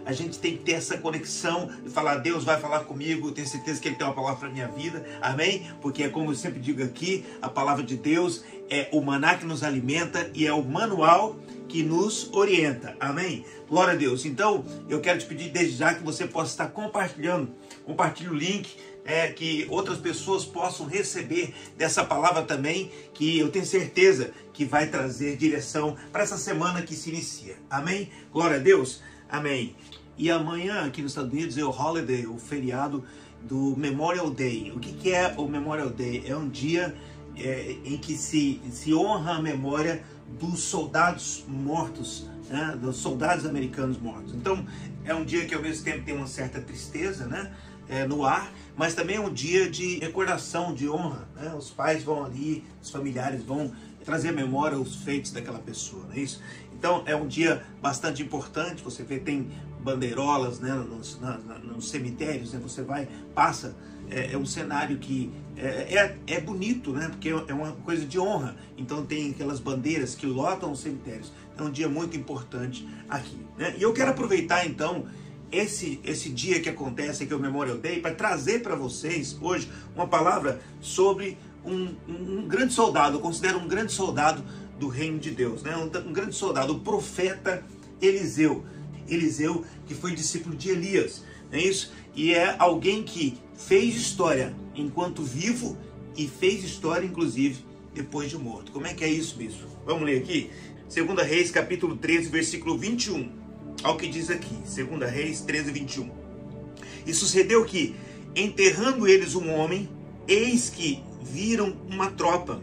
a gente tem que ter essa conexão e falar, Deus vai falar comigo, eu tenho certeza que Ele tem uma palavra para a minha vida, amém? Porque é como eu sempre digo aqui, a palavra de Deus é o maná que nos alimenta e é o manual que nos orienta, amém? Glória a Deus. Então, eu quero te pedir desde já que você possa estar compartilhando, compartilhe o link, que outras pessoas possam receber dessa palavra também, que eu tenho certeza que vai trazer direção para essa semana que se inicia, amém? Glória a Deus, amém. E amanhã aqui nos Estados Unidos é o holiday, o feriado do Memorial Day. O que é o Memorial Day? É um dia em que se honra a memória dos soldados mortos, né? Dos soldados americanos mortos. Então é um dia que ao mesmo tempo tem uma certa tristeza, né? No ar, mas também é um dia de recordação, de honra, né? Os pais vão ali, os familiares vão trazer à memória os feitos daquela pessoa, não é isso? Então é um dia bastante importante. Você vê, tem bandeirolas, né, nos cemitérios, né? Você vai, passa, é um cenário que é bonito, né? Porque é uma coisa de honra. Então tem aquelas bandeiras que lotam os cemitérios. É um dia muito importante aqui, né? E eu quero aproveitar então esse dia que acontece, que é o Memorial Day, para trazer para vocês hoje uma palavra sobre um grande soldado. Eu considero um grande soldado do reino de Deus, né? Um grande soldado, o profeta Eliseu. Eliseu, que foi discípulo de Elias, não é isso? E é alguém que fez história enquanto vivo e fez história, inclusive, depois de morto. Como é que é isso, bispo? Vamos ler aqui? 2 Reis, capítulo 13, versículo 21. Olha o que diz aqui, 2 Reis 13, 21. E sucedeu que, enterrando eles um homem, eis que viram uma tropa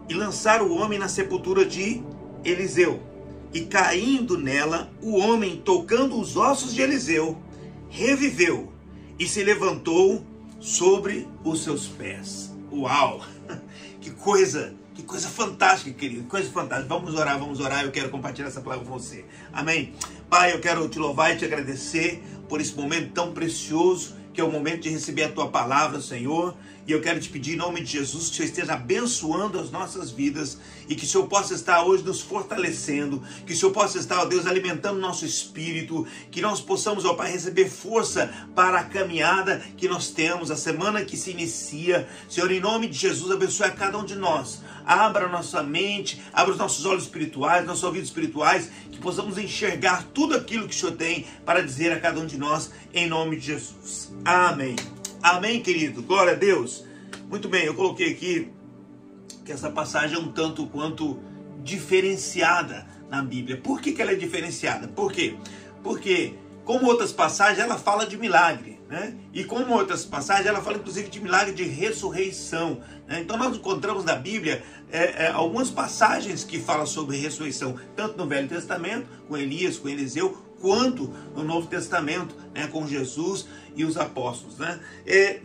e lançaram o homem na sepultura de Eliseu. E caindo nela, o homem, tocando os ossos de Eliseu, reviveu e se levantou sobre os seus pés. Uau! Que coisa fantástica, querido, coisa fantástica. Vamos orar, eu quero compartilhar essa palavra com você. Amém? Pai, eu quero te louvar e te agradecer por esse momento tão precioso, que é o momento de receber a tua palavra, Senhor. E eu quero te pedir em nome de Jesus que o Senhor esteja abençoando as nossas vidas e que o Senhor possa estar hoje nos fortalecendo, que o Senhor possa estar, ó Deus, alimentando o nosso espírito, que nós possamos, ó Pai, receber força para a caminhada que nós temos, a semana que se inicia. Senhor, em nome de Jesus, abençoe a cada um de nós. Abra a nossa mente, abra os nossos olhos espirituais, nossos ouvidos espirituais, que possamos enxergar tudo aquilo que o Senhor tem para dizer a cada um de nós, em nome de Jesus. Amém. Amém, querido. Glória a Deus. Muito bem, eu coloquei aqui que essa passagem é um tanto quanto diferenciada na Bíblia. Por que ela é diferenciada? Por quê? Porque, como outras passagens, ela fala de milagre, né? E como outras passagens, ela fala inclusive de milagre de ressurreição, né? Então nós encontramos na Bíblia algumas passagens que falam sobre ressurreição, tanto no Velho Testamento, com Elias, com Eliseu, quanto no Novo Testamento, né, com Jesus e os apóstolos, né?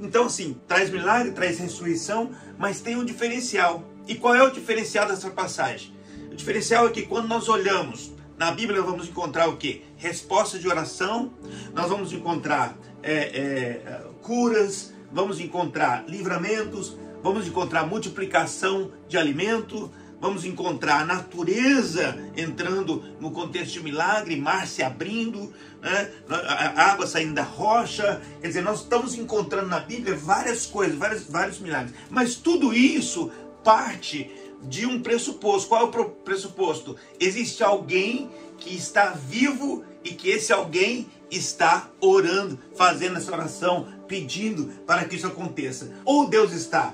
Então, assim, traz milagre, traz ressurreição, mas tem um diferencial. E qual é o diferencial dessa passagem? O diferencial é que quando nós olhamos na Bíblia, nós vamos encontrar o quê? Resposta de oração, nós vamos encontrar curas, vamos encontrar livramentos, vamos encontrar multiplicação de alimento, vamos encontrar a natureza entrando no contexto de milagre, mar se abrindo, né? A água saindo da rocha. Quer dizer, nós estamos encontrando na Bíblia várias coisas, vários milagres. Mas tudo isso parte de um pressuposto. Qual é o pressuposto? Existe alguém que está vivo e que esse alguém está orando, fazendo essa oração, pedindo para que isso aconteça. Ou Deus está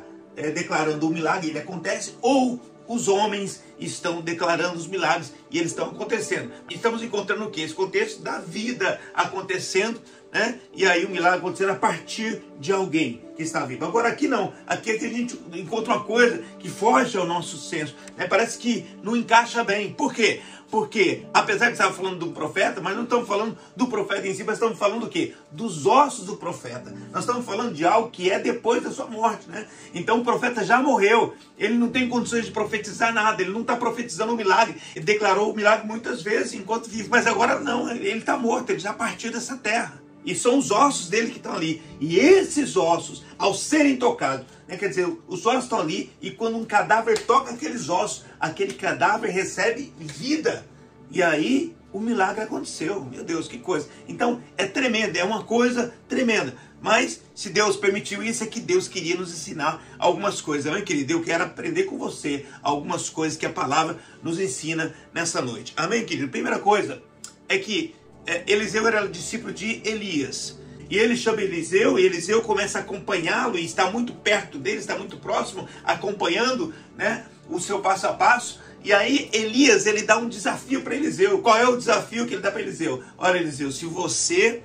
declarando o milagre e ele acontece, ou os homens estão declarando os milagres e eles estão acontecendo. Estamos encontrando o quê? Esse contexto da vida acontecendo, né? E aí o milagre acontecendo a partir de alguém que está vivo. Agora aqui não. Aqui é que a gente encontra uma coisa que foge ao nosso senso, né? Parece que não encaixa bem. Por quê? Porque, apesar de estar falando do profeta, mas não estamos falando do profeta em si, mas estamos falando do quê? Dos ossos do profeta. Nós estamos falando de algo que é depois da sua morte, né? Então o profeta já morreu, ele não tem condições de profetizar nada, ele não está profetizando um milagre. Ele declarou o milagre muitas vezes enquanto vive, mas agora não, ele está morto, ele já partiu dessa terra. E são os ossos dele que estão ali. E esses ossos, ao serem tocados, né, quer dizer, os ossos estão ali, e quando um cadáver toca aqueles ossos, aquele cadáver recebe vida. E aí o milagre aconteceu. Meu Deus, que coisa. Então, é tremendo, é uma coisa tremenda. Mas, se Deus permitiu isso, é que Deus queria nos ensinar algumas coisas. Amém, querido? Eu quero aprender com você algumas coisas que a palavra nos ensina nessa noite. Amém, querido? Primeira coisa é que Eliseu era discípulo de Elias. E ele chama Eliseu, e Eliseu começa a acompanhá-lo, e está muito perto dele, está muito próximo, acompanhando, né, o seu passo a passo. E aí Elias, ele dá um desafio para Eliseu. Qual é o desafio que ele dá para Eliseu? Olha, Eliseu, se você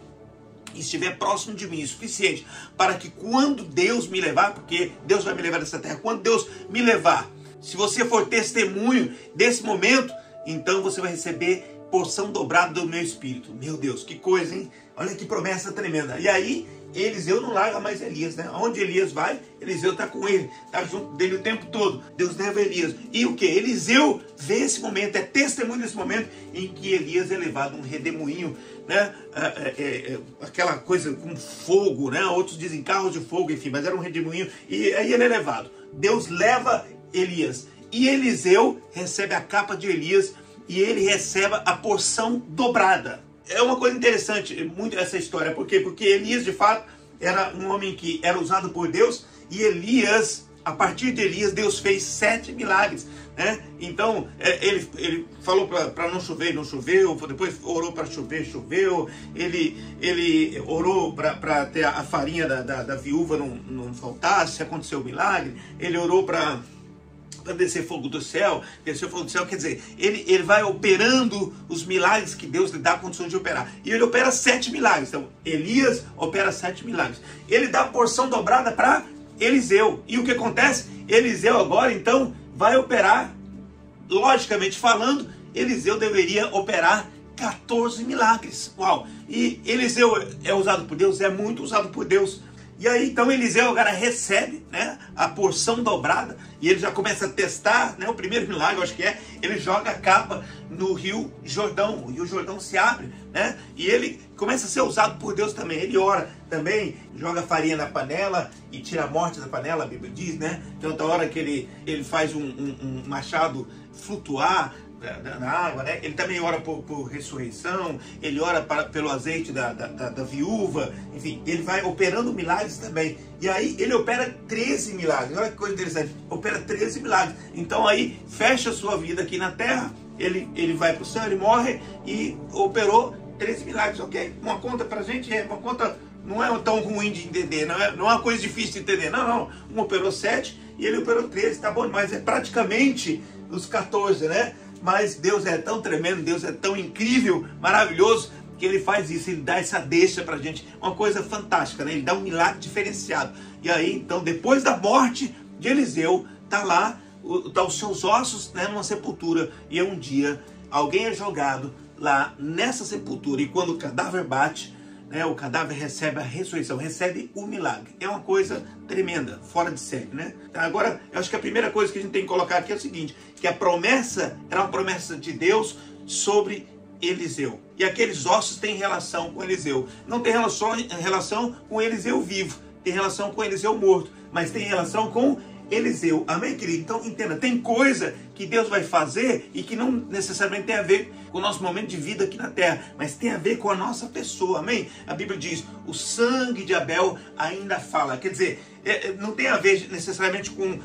estiver próximo de mim o suficiente para que quando Deus me levar, porque Deus vai me levar dessa terra, quando Deus me levar, se você for testemunho desse momento, então você vai receber porção dobrada do meu espírito. Meu Deus, que coisa, hein? Olha que promessa tremenda. E aí, Eliseu não larga mais Elias, né? Onde Elias vai, Eliseu está com ele, está junto dele o tempo todo. Deus leva Elias. E o que? Eliseu vê esse momento, é testemunho desse momento em que Elias é levado um redemoinho, né? Aquela coisa com fogo, né? Outros dizem carros de fogo, enfim, mas era um redemoinho. E aí ele é levado. Deus leva Elias. E Eliseu recebe a capa de Elias e ele recebe a porção dobrada. É uma coisa interessante, muito essa história. Por quê? Porque Elias, de fato, era um homem que era usado por Deus. E Elias, a partir de Elias, Deus fez 7 milagres, né? Então, ele falou para não chover, não choveu. Depois orou para chover, choveu. Ele orou para ter a farinha da viúva não faltasse, aconteceu o milagre. Ele orou para descer fogo do céu, quer dizer, ele vai operando os milagres que Deus lhe dá a condição de operar. E ele opera 7 milagres. Então, Elias opera 7 milagres. Ele dá a porção dobrada para Eliseu. E o que acontece? Eliseu agora, então, vai operar, logicamente falando, Eliseu deveria operar 14 milagres. Uau! E Eliseu é usado por Deus? É muito usado por Deus. E aí, então, Eliseu agora recebe, né, a porção dobrada, e ele já começa a testar, né, o primeiro milagre, eu acho que ele joga a capa no rio Jordão, o rio Jordão se abre, né, e ele começa a ser usado por Deus também. Ele ora também, joga farinha na panela e tira a morte da panela, a Bíblia diz, né, tem outra hora que ele faz um machado flutuar na água, né? Ele também ora por ressurreição, ele ora pelo azeite da viúva, enfim, ele vai operando milagres também. E aí ele opera 13 milagres, olha que coisa interessante, opera 13 milagres. Então aí fecha a sua vida aqui na terra, ele vai para o céu, ele morre e operou 13 milagres, ok? Uma conta pra gente uma conta, não é tão ruim de entender, não é uma coisa difícil de entender, não. Um operou 7 e ele operou 13, tá bom, mas é praticamente os 14, né? Mas Deus é tão tremendo, Deus é tão incrível, maravilhoso, que ele faz isso, ele dá essa deixa pra gente, uma coisa fantástica, né? Ele dá um milagre diferenciado. E aí, então, depois da morte de Eliseu, tá lá, tá os seus ossos, né, numa sepultura, e um dia alguém é jogado lá nessa sepultura, e quando o cadáver bate, né, o cadáver recebe a ressurreição, recebe o milagre. É uma coisa tremenda, fora de série, né? Agora, eu acho que a primeira coisa que a gente tem que colocar aqui é o seguinte, que a promessa era uma promessa de Deus sobre Eliseu. E aqueles ossos têm relação com Eliseu. Não tem relação com Eliseu vivo, tem relação com Eliseu morto, mas tem relação com Eliseu. Amém, querido? Então, entenda, tem coisa que Deus vai fazer e que não necessariamente tem a ver com o nosso momento de vida aqui na terra, mas tem a ver com a nossa pessoa, amém? A Bíblia diz, o sangue de Abel ainda fala. Quer dizer, não tem a ver necessariamente com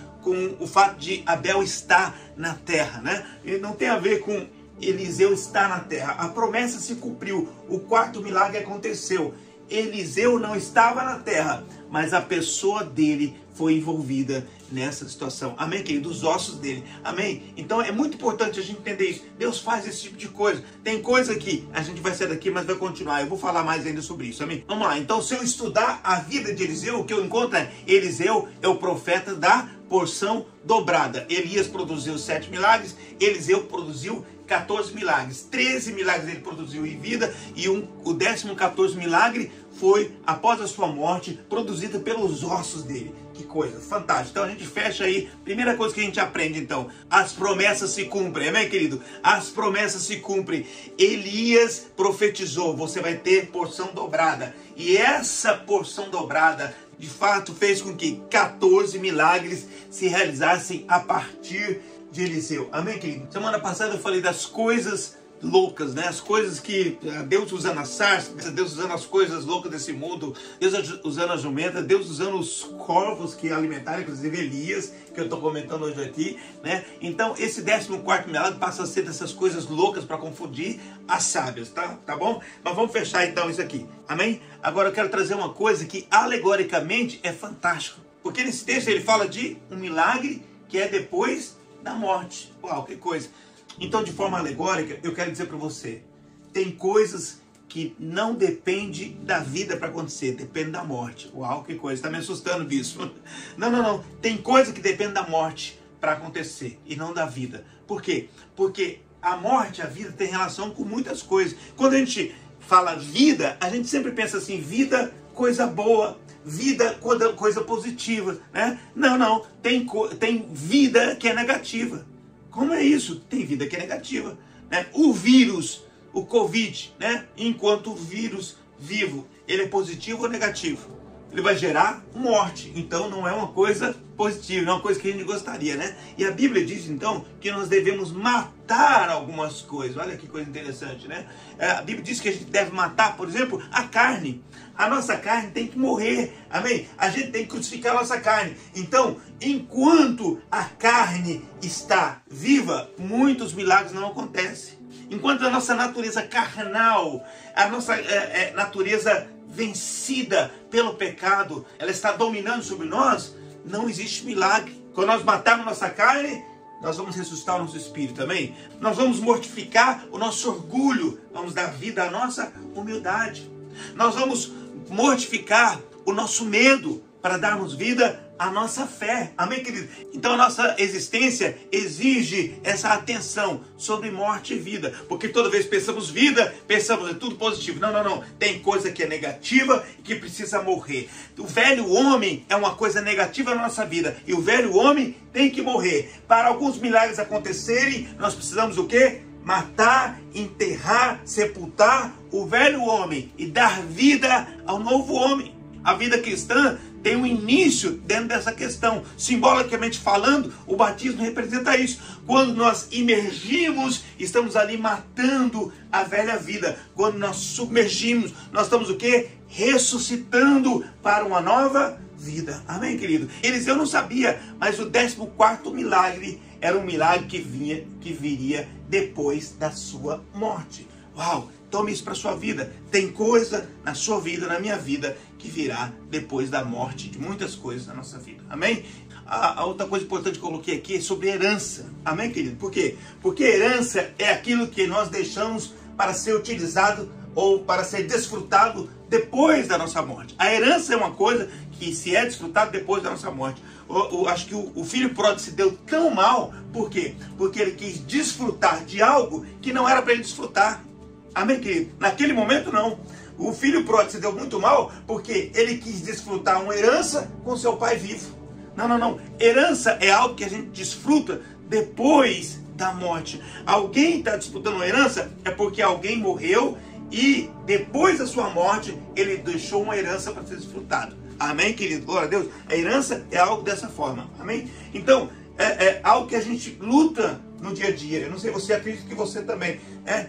o fato de Abel estar na terra, né? Não tem a ver com Eliseu estar na terra. A promessa se cumpriu, o quarto milagre aconteceu. Eliseu não estava na terra, mas a pessoa dele foi envolvida nessa situação. Amém, querido? Os ossos dele. Amém? Então é muito importante a gente entender isso. Deus faz esse tipo de coisa. Tem coisa que a gente vai sair daqui, mas vai continuar. Eu vou falar mais ainda sobre isso. Amém? Vamos lá. Então, se eu estudar a vida de Eliseu, o que eu encontro é Eliseu é o profeta da porção dobrada. Elias produziu 7 milagres, Eliseu produziu 14 milagres. 13 milagres ele produziu em vida e o 14º milagre foi após a sua morte, produzida pelos ossos dele. Que coisa fantástica. Então a gente fecha aí. Primeira coisa que a gente aprende, então, as promessas se cumprem, amém, querido? As promessas se cumprem. Elias profetizou, você vai ter porção dobrada. E essa porção dobrada, de fato, fez com que 14 milagres se realizassem a partir de Eliseu. Amém, querido? Semana passada eu falei das coisas loucas, né? As coisas que Deus usando a sarça, Deus usando as coisas loucas desse mundo, Deus usando a jumenta, Deus usando os corvos que alimentaram, inclusive Elias, que eu estou comentando hoje aqui, né? Então esse 14º milagre passa a ser dessas coisas loucas para confundir as sábias, tá bom? Mas vamos fechar então isso aqui, amém? Agora eu quero trazer uma coisa que alegoricamente é fantástico, porque nesse texto ele fala de um milagre que é depois da morte. Uau, que coisa! Então, de forma alegórica, eu quero dizer para você, tem coisas que não dependem da vida para acontecer, depende da morte. Uau, que coisa, está me assustando, bispo. Não. Tem coisa que depende da morte para acontecer e não da vida. Por quê? Porque a morte, a vida tem relação com muitas coisas. Quando a gente fala vida, a gente sempre pensa assim, vida, coisa boa, vida, coisa positiva, né? Não, tem vida que é negativa. Como é isso? Tem vida que é negativa, né? O vírus, o Covid, né? Enquanto o vírus vivo, ele é positivo ou negativo? Ele vai gerar morte. Então não é uma coisa positiva, não é uma coisa que a gente gostaria, né? E a Bíblia diz então que nós devemos matar algumas coisas. Olha que coisa interessante, né? A Bíblia diz que a gente deve matar, por exemplo, a carne. A nossa carne tem que morrer, amém? A gente tem que crucificar a nossa carne. Então, enquanto a carne está viva, muitos milagres não acontecem. Enquanto a nossa natureza carnal, a nossa natureza vencida pelo pecado, ela está dominando sobre nós, não existe milagre. Quando nós matarmos nossa carne, nós vamos ressuscitar o nosso espírito também. Nós vamos mortificar o nosso orgulho, vamos dar vida à nossa humildade. Nós vamos mortificar o nosso medo para darmos vida à nossa fé. Amém, querido? Então a nossa existência exige essa atenção sobre morte e vida. Porque toda vez que pensamos vida, pensamos em tudo positivo. Não. Tem coisa que é negativa e que precisa morrer. O velho homem é uma coisa negativa na nossa vida. E o velho homem tem que morrer. Para alguns milagres acontecerem, nós precisamos o quê? Matar, enterrar, sepultar o velho homem e dar vida ao novo homem. A vida cristã tem um início dentro dessa questão. Simbolicamente falando, o batismo representa isso. Quando nós imergimos, estamos ali matando a velha vida. Quando nós submergimos, nós estamos o quê? Ressuscitando para uma nova vida. Amém, querido? Eliseu não sabia, mas o 14º milagre era um milagre que viria depois da sua morte. Uau! Tome isso para a sua vida. Tem coisa na sua vida, na minha vida, que virá depois da morte de muitas coisas na nossa vida. Amém? A outra coisa importante que eu coloquei aqui é sobre herança. Amém, querido? Por quê? Porque herança é aquilo que nós deixamos para ser utilizado ou para ser desfrutado depois da nossa morte. A herança é uma coisa que se é desfrutado depois da nossa morte. Acho que o filho pródigo se deu tão mal. Por quê? Porque ele quis desfrutar de algo que não era para ele desfrutar. Amém, querido? Naquele momento, não. O filho pródigo se deu muito mal porque ele quis desfrutar uma herança com seu pai vivo. Não. Herança é algo que a gente desfruta depois da morte. Alguém está disputando uma herança é porque alguém morreu e depois da sua morte ele deixou uma herança para ser desfrutado. Amém, querido? Glória a Deus. A herança é algo dessa forma. Amém? Então, é algo que a gente luta no dia a dia. Eu não sei, você acredita que você também.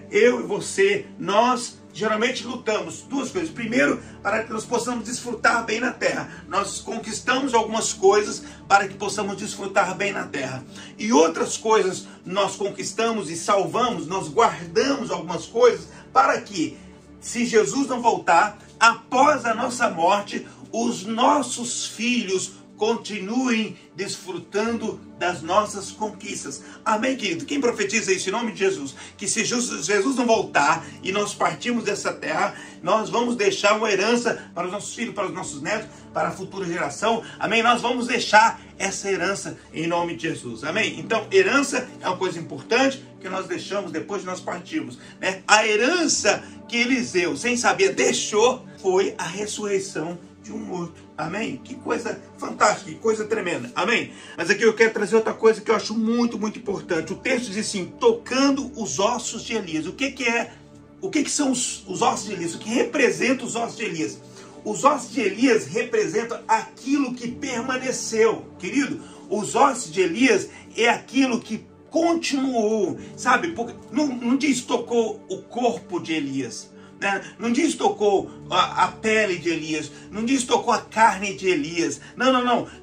Eu e você, nós geralmente lutamos duas coisas. Primeiro, para que nós possamos desfrutar bem na terra. Nós conquistamos algumas coisas para que possamos desfrutar bem na terra. E outras coisas nós conquistamos e salvamos, nós guardamos algumas coisas para que, se Jesus não voltar, após a nossa morte, os nossos filhos continuem desfrutando das nossas conquistas. Amém, querido? Quem profetiza isso em nome de Jesus? Que se Jesus não voltar e nós partirmos dessa terra, nós vamos deixar uma herança para os nossos filhos, para os nossos netos, para a futura geração. Amém? Nós vamos deixar essa herança em nome de Jesus. Amém? Então, herança é uma coisa importante que nós deixamos depois de nós partirmos, né? A herança que Eliseu, sem saber, deixou foi a ressurreição de um morto. Amém? Que coisa fantástica, que coisa tremenda. Amém? Mas aqui eu quero trazer outra coisa que eu acho muito, muito importante. O texto diz assim, tocando os ossos de Elias. O que são os ossos de Elias? O que representa os ossos de Elias? Os ossos de Elias representam aquilo que permaneceu. Querido, os ossos de Elias é aquilo que continuou, sabe? Porque não diz tocou o corpo de Elias, né? Não diz tocou a pele de Elias, não diz tocou a carne de Elias,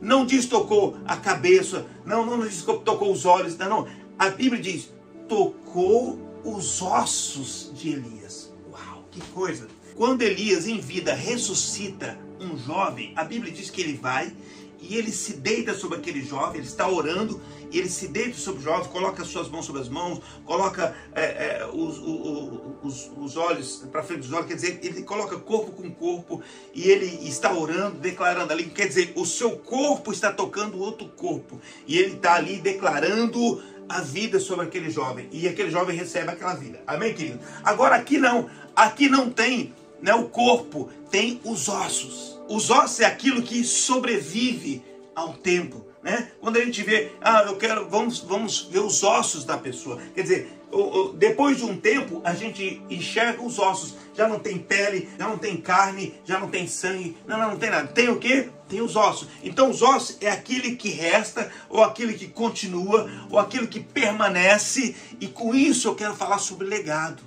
não diz tocou a cabeça, não diz tocou os olhos, não. A Bíblia diz, tocou os ossos de Elias. Uau, que coisa! Quando Elias em vida ressuscita um jovem, a Bíblia diz que ele vai e ele se deita sobre aquele jovem, ele está orando, e ele se deita sobre o jovem, coloca as suas mãos sobre as mãos, coloca os olhos para frente dos olhos, quer dizer, ele coloca corpo com corpo, e ele está orando, declarando ali, quer dizer, o seu corpo está tocando outro corpo, e ele está ali declarando a vida sobre aquele jovem, e aquele jovem recebe aquela vida. Amém, querido? Agora aqui não tem, né, o corpo, tem os ossos. Os ossos é aquilo que sobrevive ao tempo, né? Quando a gente vê, vamos ver os ossos da pessoa. Quer dizer, depois de um tempo, a gente enxerga os ossos. Já não tem pele, já não tem carne, já não tem sangue. Não tem nada. Tem o quê? Tem os ossos. Então os ossos é aquele que resta, ou aquele que continua, ou aquilo que permanece. E com isso eu quero falar sobre legado.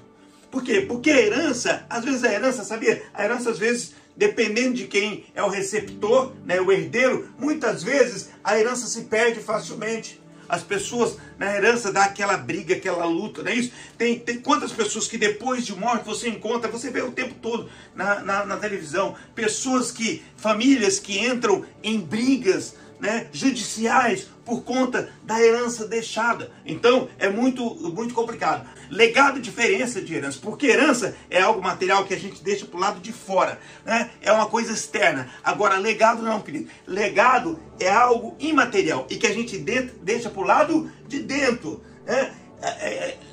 Por quê? Porque a herança, às vezes sabia? A herança às vezes, dependendo de quem é o receptor, né, o herdeiro, muitas vezes a herança se perde facilmente. As pessoas na herança dá aquela briga, aquela luta, não é isso? Tem quantas pessoas que depois de morte você encontra, você vê o tempo todo na televisão, famílias que entram em brigas, né, judiciais por conta da herança deixada. Então é muito complicado. Legado diferença de herança, porque herança é algo material que a gente deixa para o lado de fora, né? É uma coisa externa. Agora legado não, querido. Legado é algo imaterial e que a gente deixa para o lado de dentro, né?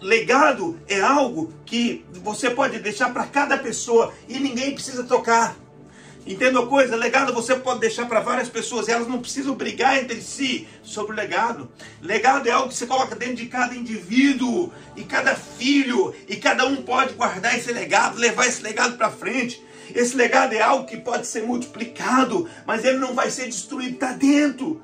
Legado é algo que você pode deixar para cada pessoa e ninguém precisa tocar. Entenda uma coisa? Legado você pode deixar para várias pessoas e elas não precisam brigar entre si sobre o legado. Legado é algo que você coloca dentro de cada indivíduo e cada filho, e cada um pode guardar esse legado, levar esse legado para frente. Esse legado é algo que pode ser multiplicado, mas ele não vai ser destruído, está dentro.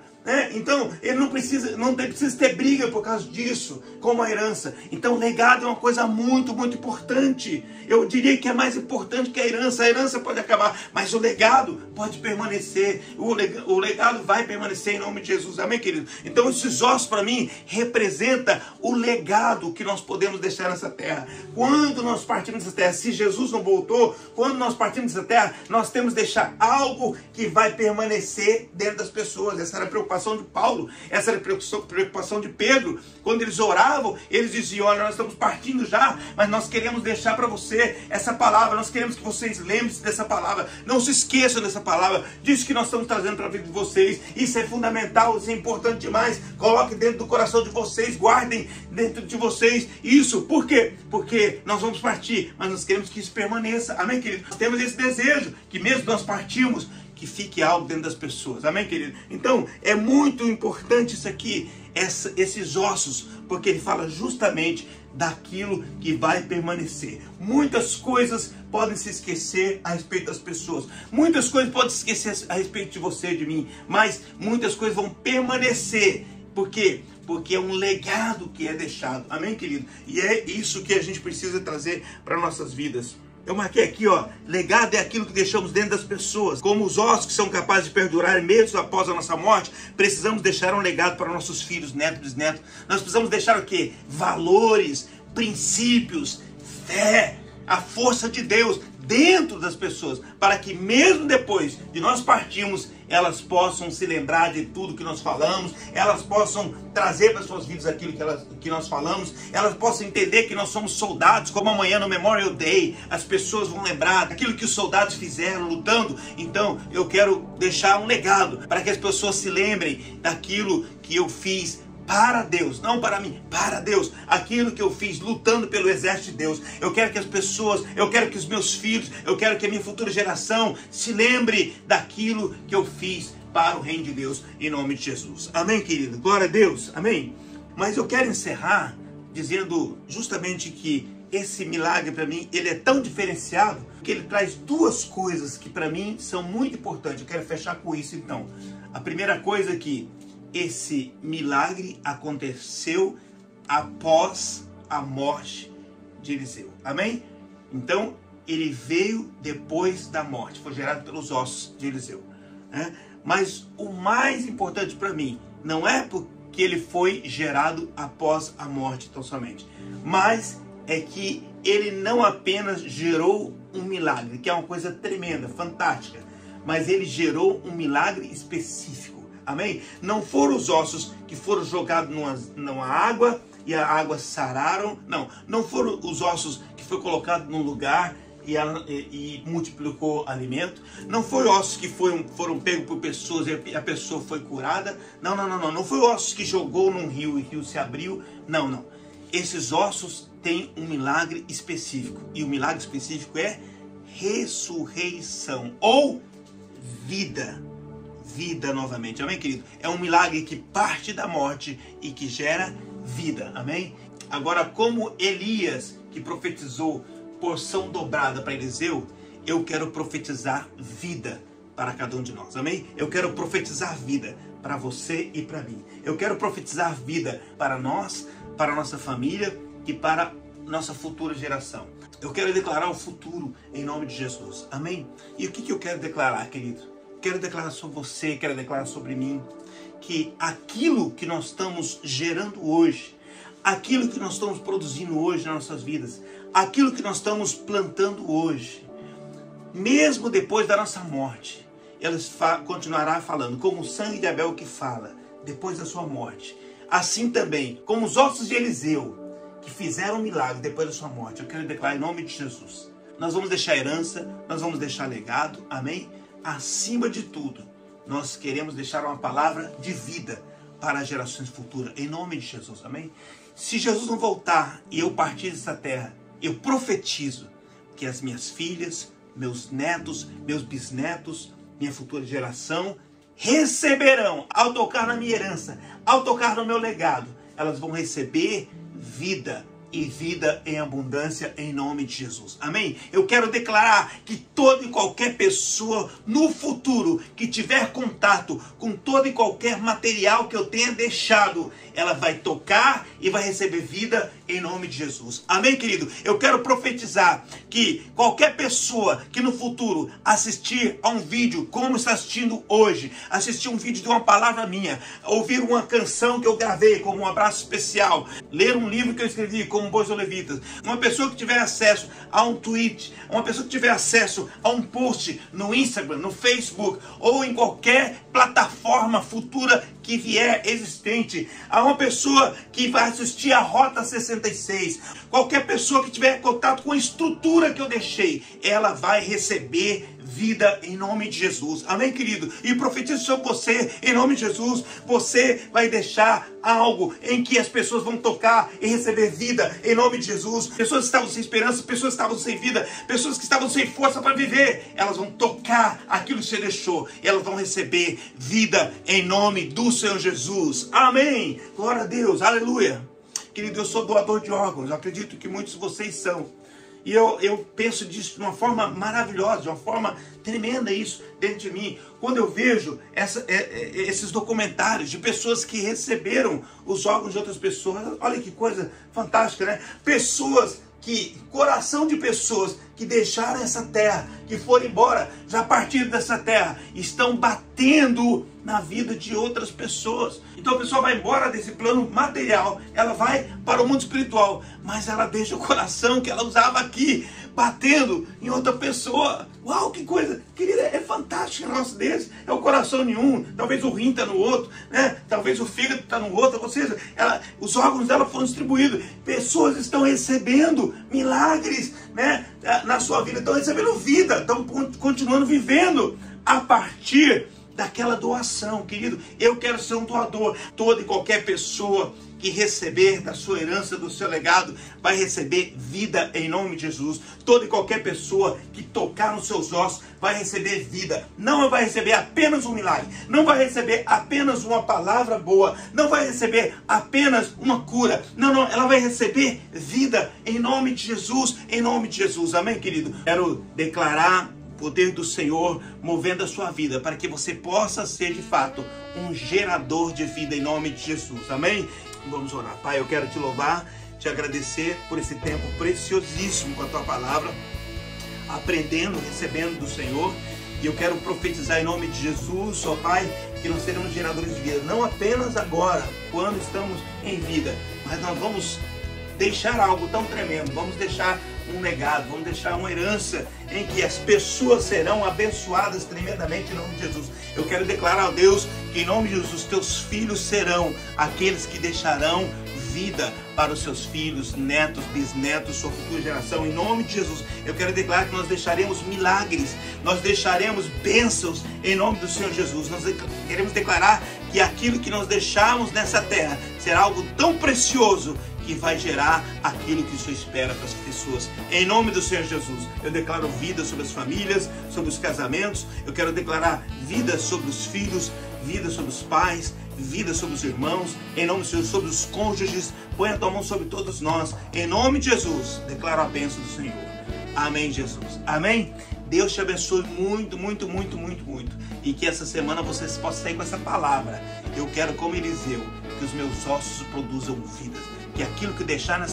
Então, ele não precisa ter briga por causa disso, como a herança. Então, o legado é uma coisa muito, muito importante. Eu diria que é mais importante que a herança. A herança pode acabar, mas o legado pode permanecer. O legado vai permanecer em nome de Jesus. Amém, querido? Então, esses ossos, para mim, representam o legado que nós podemos deixar nessa terra. Quando nós partimos dessa terra, se Jesus não voltou, quando nós partimos dessa terra, nós temos que deixar algo que vai permanecer dentro das pessoas. Essa era a preocupação de Paulo, essa era a preocupação de Pedro. Quando eles oravam, eles diziam: olha, nós estamos partindo já, mas nós queremos deixar para você essa palavra, nós queremos que vocês lembrem-se dessa palavra, não se esqueçam dessa palavra, disso que nós estamos trazendo para a vida de vocês. Isso é fundamental, isso é importante demais. Coloque dentro do coração de vocês, guardem dentro de vocês isso. Por quê? Porque nós vamos partir, mas nós queremos que isso permaneça. Amém, querido? Nós temos esse desejo, que mesmo nós partimos, que fique algo dentro das pessoas. Amém, querido? Então, é muito importante isso aqui, esses ossos, porque ele fala justamente daquilo que vai permanecer. Muitas coisas podem se esquecer a respeito das pessoas. Muitas coisas podem se esquecer a respeito de você, de mim. Mas muitas coisas vão permanecer. Por quê? Porque é um legado que é deixado. Amém, querido? E é isso que a gente precisa trazer para nossas vidas. Eu marquei aqui, ó, legado é aquilo que deixamos dentro das pessoas. Como os ossos que são capazes de perdurar mesmo após a nossa morte, precisamos deixar um legado para nossos filhos, netos, bisnetos. Nós precisamos deixar o quê? Valores, princípios, fé, a força de Deus dentro das pessoas, para que mesmo depois de nós partirmos, elas possam se lembrar de tudo que nós falamos, elas possam trazer para suas vidas aquilo que nós falamos, elas possam entender que nós somos soldados, como amanhã no Memorial Day, as pessoas vão lembrar daquilo que os soldados fizeram lutando. Então eu quero deixar um legado para que as pessoas se lembrem daquilo que eu fiz para Deus, não para mim, para Deus, aquilo que eu fiz lutando pelo exército de Deus. Eu quero que as pessoas, eu quero que os meus filhos, eu quero que a minha futura geração se lembre daquilo que eu fiz para o reino de Deus, em nome de Jesus. Amém, querido? Glória a Deus, amém? Mas eu quero encerrar dizendo justamente que esse milagre para mim, ele é tão diferenciado que ele traz duas coisas que para mim são muito importantes. Eu quero fechar com isso então. A primeira coisa é que esse milagre aconteceu após a morte de Eliseu. Amém? Então, ele veio depois da morte, foi gerado pelos ossos de Eliseu, né? Mas o mais importante para mim não é porque ele foi gerado após a morte tão somente, mas é que ele não apenas gerou um milagre, que é uma coisa tremenda, fantástica, mas ele gerou um milagre específico. Amém? Não foram os ossos que foram jogados numa água e a água sararam. Não foram os ossos que foi colocado num lugar e multiplicou alimento. Não foi ossos que foram pegos por pessoas e a pessoa foi curada. Não foi ossos que jogou num rio e o rio se abriu. Não. Esses ossos têm um milagre específico. E o milagre específico é ressurreição ou vida. Vida novamente. Amém, querido? É um milagre que parte da morte e que gera vida. Amém? Agora, como Elias, que profetizou porção dobrada para Eliseu, eu quero profetizar vida para cada um de nós. Amém? Eu quero profetizar vida para você e para mim. Eu quero profetizar vida para nós, para a nossa família e para nossa futura geração. Eu quero declarar o futuro em nome de Jesus. Amém? E o que eu quero declarar, querido? Quero declarar sobre você, quero declarar sobre mim, que aquilo que nós estamos gerando hoje, aquilo que nós estamos produzindo hoje nas nossas vidas, aquilo que nós estamos plantando hoje, mesmo depois da nossa morte, elas continuará falando, como o sangue de Abel que fala, depois da sua morte. Assim também, como os ossos de Eliseu, que fizeram um milagre depois da sua morte, eu quero declarar em nome de Jesus. Nós vamos deixar herança, nós vamos deixar legado, amém? Acima de tudo, nós queremos deixar uma palavra de vida para as gerações futuras, em nome de Jesus, amém? Se Jesus não voltar e eu partir dessa terra, eu profetizo que as minhas filhas, meus netos, meus bisnetos, minha futura geração, receberão, ao tocar na minha herança, ao tocar no meu legado, elas vão receber vida e vida em abundância em nome de Jesus. Amém? Eu quero declarar que toda e qualquer pessoa no futuro que tiver contato com todo e qualquer material que eu tenha deixado, ela vai tocar e vai receber vida em nome de Jesus. Amém, querido? Eu quero profetizar que qualquer pessoa que no futuro assistir a um vídeo como está assistindo hoje, assistir um vídeo de uma palavra minha, ouvir uma canção que eu gravei como um abraço especial, ler um livro que eu escrevi como Bois Levitas, uma pessoa que tiver acesso a um tweet, uma pessoa que tiver acesso a um post no Instagram, no Facebook ou em qualquer plataforma futura que vier existente, a uma pessoa que vai assistir a Rota 66, qualquer pessoa que tiver contato com a estrutura que eu deixei, ela vai receber vida em nome de Jesus. Amém, querido? E profetizo sobre você, em nome de Jesus, você vai deixar algo em que as pessoas vão tocar e receber vida em nome de Jesus. Pessoas que estavam sem esperança, pessoas que estavam sem vida, pessoas que estavam sem força para viver, elas vão tocar aquilo que você deixou e elas vão receber vida em nome do Senhor Jesus. Amém. Glória a Deus. Aleluia. Querido, eu sou doador de órgãos. Eu acredito que muitos de vocês são. E eu penso disso de uma forma maravilhosa, de uma forma tremenda isso dentro de mim. Quando eu vejo esses documentários de pessoas que receberam os órgãos de outras pessoas, olha que coisa fantástica, né? Coração de pessoas que deixaram essa terra, que foram embora, já partiram dessa terra, estão batendo na vida de outras pessoas. Então a pessoa vai embora desse plano material, ela vai para o mundo espiritual, mas ela deixa o coração que ela usava aqui, batendo em outra pessoa. Uau, que coisa, querida, é fantástico um negócio desse. É o coração em um, talvez o rim está no outro, né? Talvez o fígado está no outro, ou seja, os órgãos dela foram distribuídos. Pessoas estão recebendo milagres, né? Na sua vida, estão recebendo vida, estão continuando vivendo a partir daquela doação, querido. Eu quero ser um doador. Toda e qualquer pessoa que receber da sua herança, do seu legado, vai receber vida em nome de Jesus. Toda e qualquer pessoa que tocar nos seus ossos vai receber vida. Não vai receber apenas um milagre, não vai receber apenas uma palavra boa, não vai receber apenas uma cura. Não, ela vai receber vida em nome de Jesus, em nome de Jesus. Amém, querido? Quero declarar o poder do Senhor movendo a sua vida, para que você possa ser de fato um gerador de vida em nome de Jesus. Amém? Vamos orar. Pai, eu quero te louvar, te agradecer por esse tempo preciosíssimo com a tua palavra, aprendendo, recebendo do Senhor. E eu quero profetizar em nome de Jesus, ó Pai, que nós seremos geradores de vida, não apenas agora, quando estamos em vida, mas nós vamos deixar algo tão tremendo, vamos deixar um legado, vamos deixar uma herança em que as pessoas serão abençoadas tremendamente em nome de Jesus. Eu quero declarar a Deus que em nome de Jesus, teus filhos serão aqueles que deixarão vida para os seus filhos, netos, bisnetos, sua futura geração. Em nome de Jesus, eu quero declarar que nós deixaremos milagres, nós deixaremos bênçãos em nome do Senhor Jesus. Nós queremos declarar que aquilo que nós deixarmos nessa terra será algo tão precioso que vai gerar aquilo que o Senhor espera para as pessoas. Em nome do Senhor Jesus, eu declaro vida sobre as famílias, sobre os casamentos. Eu quero declarar vida sobre os filhos, vida sobre os pais, vida sobre os irmãos, em nome do Senhor, sobre os cônjuges. Põe a tua mão sobre todos nós. Em nome de Jesus, declaro a bênção do Senhor. Amém, Jesus. Amém? Deus te abençoe muito, muito, muito, muito, muito. E que essa semana você possa sair com essa palavra. Eu quero, como Eliseu, que os meus ossos produzam vidas. Que aquilo que deixar nessa